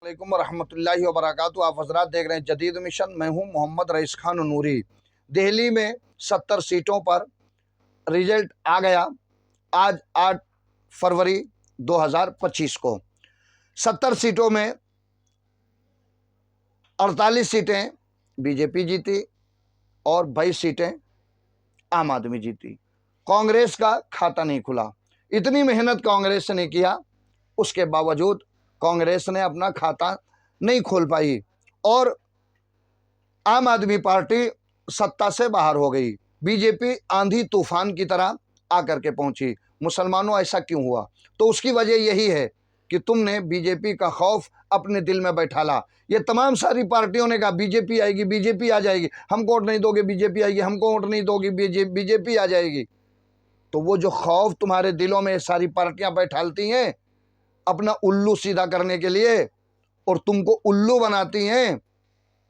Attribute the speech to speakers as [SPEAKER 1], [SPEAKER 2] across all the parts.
[SPEAKER 1] अस्सलामुअलैकुम वरहमतुल्लाहि वबरकातुहू। आप हज़रात देख रहे हैं जदीद मिशन। मैं हूं मोहम्मद रईस खान नूरी। दिल्ली में 70 सीटों पर रिजल्ट आ गया आज 8 फरवरी 2025 को। 70 सीटों में 48 सीटें बीजेपी जीती और 22 सीटें आम आदमी जीती। कांग्रेस का खाता नहीं खुला। इतनी मेहनत कांग्रेस ने किया, उसके बावजूद कांग्रेस ने अपना खाता नहीं खोल पाई और आम आदमी पार्टी सत्ता से बाहर हो गई। बीजेपी आंधी तूफान की तरह आकर के पहुंची। मुसलमानों, ऐसा क्यों हुआ? तो उसकी वजह यही है कि तुमने बीजेपी का खौफ अपने दिल में बैठाला। ये तमाम सारी पार्टियों ने कहा बीजेपी आएगी, बीजेपी आ जाएगी, हमको वोट नहीं दोगे बीजेपी आएगी, हमको वोट नहीं दोगी बीजेपी आ जाएगी। तो वो जो खौफ तुम्हारे दिलों में सारी पार्टियां बैठालती हैं अपना उल्लू सीधा करने के लिए और तुमको उल्लू बनाती हैं,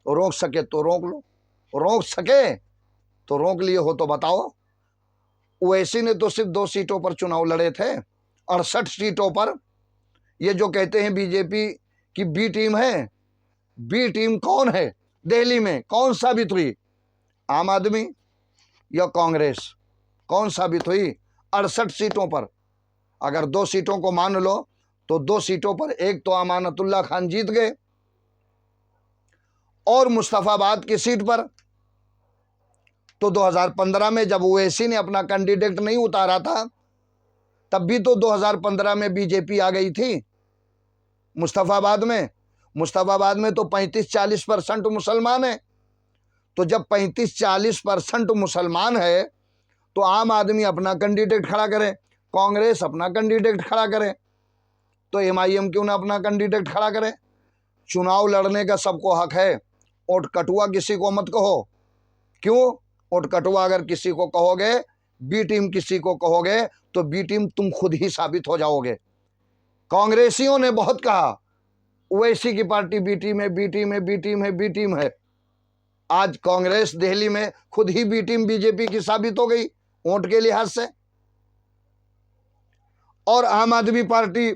[SPEAKER 1] रोक सके तो रोक लो, रोक सके तो रोक लिए हो तो बताओ। ओवैसी ने तो सिर्फ 2 सीटों पर चुनाव लड़े थे, 68 सीटों पर। ये जो कहते हैं बीजेपी की बी टीम है, बी टीम कौन है? दिल्ली में कौन साबित हुई? आम आदमी या कांग्रेस? कौन साबित हुई? 68 सीटों पर। अगर 2 सीटों को मान लो तो 2 सीटों पर एक तो अमानतुल्लाह खान जीत गए और मुस्तफाबाद की सीट पर तो 2015 में जब ओवैसी ने अपना कैंडिडेट नहीं उतारा था तब भी तो 2015 में बीजेपी आ गई थी। मुस्तफाबाद में तो 35-40% मुसलमान है। तो जब 35-40% मुसलमान है तो आम आदमी अपना कैंडिडेट खड़ा करे, कांग्रेस अपना कैंडिडेट खड़ा करे, तो एमआईएम क्यों ना अपना कैंडिडेट खड़ा करे? चुनाव लड़ने का सबको हक है। वोट कटुआ किसी को मत कहो। क्यों? वोट कटुआ अगर किसी को कहोगे, बी टीम किसी को कहोगे तो बी टीम तुम खुद ही साबित हो जाओगे। कांग्रेसियों ने बहुत कहा ओवैसी की पार्टी बी टीम है, बी टीम है, बी टीम है, बी टीम है। आज कांग्रेस दिल्ली में खुद ही बी टीम बीजेपी की साबित हो गई वोट के लिहाज से। और आम आदमी पार्टी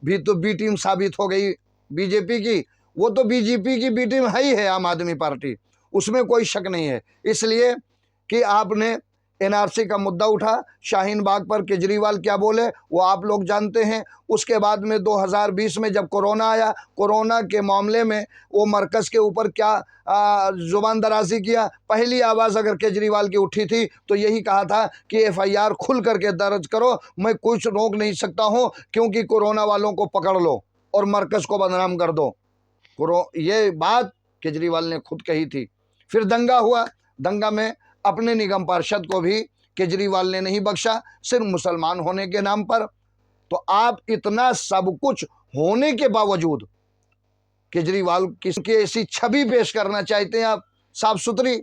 [SPEAKER 1] भी तो बी टीम साबित हो गई बीजेपी की। वो तो बीजेपी की बी टीम है ही है आम आदमी पार्टी, उसमें कोई शक नहीं है। इसलिए कि आपने एनआरसी का मुद्दा उठा, शाहीन बाग पर केजरीवाल क्या बोले वो आप लोग जानते हैं। उसके बाद में 2020 में जब कोरोना आया, कोरोना के मामले में वो मरकज़ के ऊपर क्या जुबान दराजी किया। पहली आवाज़ अगर केजरीवाल की उठी थी तो यही कहा था कि एफआईआर खुल करके दर्ज करो, मैं कुछ रोक नहीं सकता हूँ क्योंकि कोरोना वालों को पकड़ लो और मरकज़ को बदनाम कर दो। ये बात केजरीवाल ने खुद कही थी। फिर दंगा हुआ, दंगा में अपने निगम पार्षद को भी केजरीवाल ने नहीं बख्शा, सिर्फ मुसलमान होने के नाम पर। तो आप इतना सब कुछ होने के बावजूद केजरीवाल की ऐसी छवि पेश करना चाहते हैं आप साफ सुथरी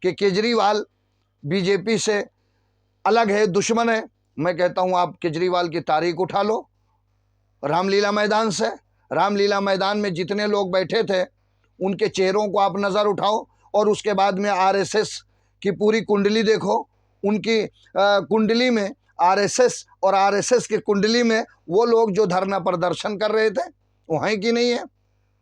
[SPEAKER 1] कि केजरीवाल बीजेपी से अलग है, दुश्मन है। मैं कहता हूं आप केजरीवाल की तारीख उठा लो रामलीला मैदान से। रामलीला मैदान में जितने लोग बैठे थे उनके चेहरों को आप नज़र उठाओ और उसके बाद में आरएसएस की पूरी कुंडली देखो। उनकी कुंडली में आरएसएस और आरएसएस की कुंडली में वो लोग जो धरना प्रदर्शन कर रहे थे वो हैं कि नहीं है?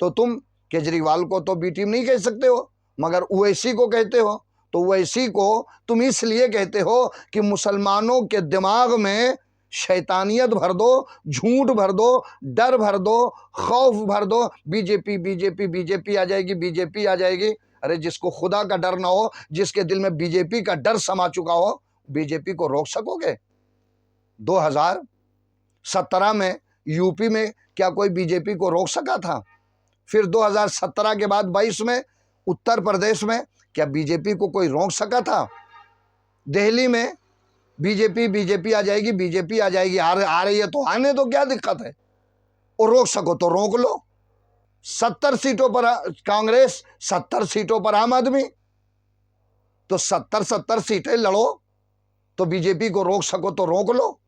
[SPEAKER 1] तो तुम केजरीवाल को तो बी टीम नहीं कह सकते हो, मगर ओवैसी को कहते हो। तो ओवैसी को तुम इसलिए कहते हो कि मुसलमानों के दिमाग में शैतानियत भर दो, झूठ भर दो, डर भर दो, खौफ भर दो। बीजेपी बीजेपी बीजेपी आ जाएगी, बीजेपी आ जाएगी। अरे जिसको खुदा का डर ना हो, जिसके दिल में बीजेपी का डर समा चुका हो, बीजेपी को रोक सकोगे? 2017 में यूपी में क्या कोई बीजेपी को रोक सका था? फिर 2017 के बाद 22 में उत्तर प्रदेश में क्या बीजेपी को कोई रोक सका था? दिल्ली में बीजेपी बीजेपी आ जाएगी, बीजेपी आ जाएगी, आ रही है तो आने दो, क्या दिक्कत है? और रोक सको तो रोक लो। 70 सीटों पर कांग्रेस, 70 सीटों पर आम आदमी, तो 70 सीटें लड़ो। तो बीजेपी को रोक सको तो रोक लो।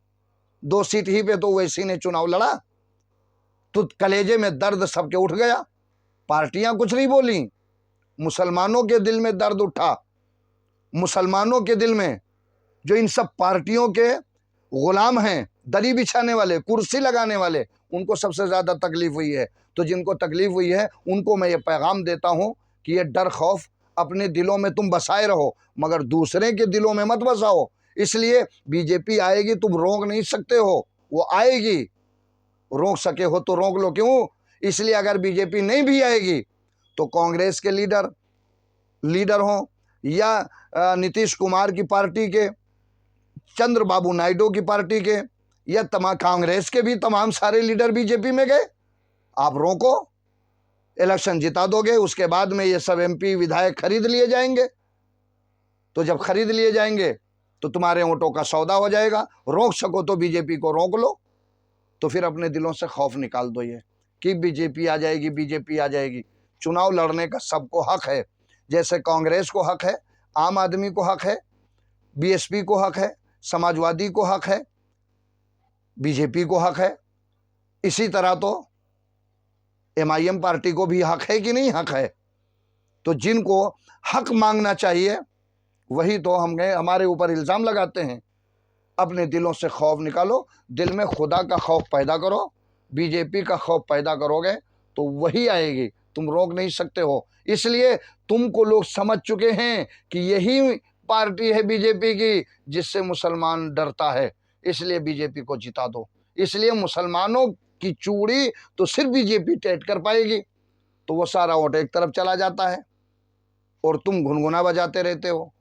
[SPEAKER 1] 2 सीट ही पे तो ओवैसी ने चुनाव लड़ा, तो कलेजे में दर्द सबके उठ गया। पार्टियां कुछ नहीं बोली, मुसलमानों के दिल में दर्द उठा। मुसलमानों के दिल में जो इन सब पार्टियों के गुलाम हैं, दरी बिछाने वाले, कुर्सी लगाने वाले, उनको सबसे ज्यादा तकलीफ हुई है। तो जिनको तकलीफ हुई है उनको मैं ये पैगाम देता हूँ कि ये डर खौफ अपने दिलों में तुम बसाए रहो, मगर दूसरे के दिलों में मत बसाओ। इसलिए बीजेपी आएगी, तुम रोक नहीं सकते हो, वो आएगी। रोक सके हो तो रोक लो, क्यों? इसलिए अगर बीजेपी नहीं भी आएगी तो कांग्रेस के लीडर हों या नीतीश कुमार की पार्टी के, चंद्रबाबू नायडू की पार्टी के, या तमाम कांग्रेस के भी तमाम सारे लीडर बीजेपी में गए। आप रोको, इलेक्शन जिता दोगे, उसके बाद में ये सब एमपी विधायक खरीद लिए जाएंगे। तो जब खरीद लिए जाएंगे तो तुम्हारे वोटों का सौदा हो जाएगा। रोक सको तो बीजेपी को रोक लो, तो फिर अपने दिलों से खौफ निकाल दो ये कि बीजेपी आ जाएगी, बीजेपी आ जाएगी। चुनाव लड़ने का सबको हक है, जैसे कांग्रेस को हक है, आम आदमी को हक है, बीएसपी को हक है, समाजवादी को हक है, बीजेपी को हक है। इसी तरह तो एमआईएम पार्टी को भी हक है कि नहीं हक है? तो जिनको हक मांगना चाहिए वही तो हमारे ऊपर इल्ज़ाम लगाते हैं। अपने दिलों से खौफ निकालो, दिल में खुदा का खौफ पैदा करो। बीजेपी का खौफ पैदा करोगे तो वही आएगी, तुम रोक नहीं सकते हो। इसलिए तुमको लोग समझ चुके हैं कि यही पार्टी है बीजेपी की जिससे मुसलमान डरता है, इसलिए बीजेपी को जिता दो। इसलिए मुसलमानों की चूड़ी तो सिर्फ बीजेपी टेट कर पाएगी, तो वो सारा वोट एक तरफ चला जाता है और तुम गुनगुना बजाते रहते हो।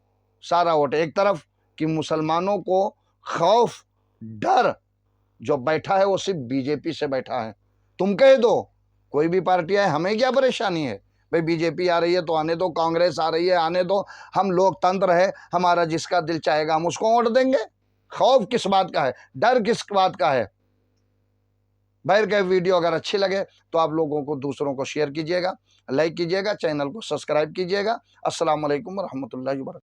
[SPEAKER 1] सारा वोट एक तरफ कि मुसलमानों को खौफ डर जो बैठा है वो सिर्फ बीजेपी से बैठा है। तुम कह दो कोई भी पार्टी आए, हमें क्या परेशानी है भाई, बीजेपी आ रही है तो आने दो, कांग्रेस आ रही है आने दो, हम लोकतंत्र है, हमारा जिसका दिल चाहेगा हम उसको वोट देंगे। खौफ किस बात का है, डर किस बात का है? बहर का वीडियो अगर अच्छी लगे तो आप लोगों को दूसरों को शेयर कीजिएगा, लाइक कीजिएगा, चैनल को सब्सक्राइब कीजिएगा। अस्सलाम वालेकुम रहमतुल्लाहि व बरकातहू।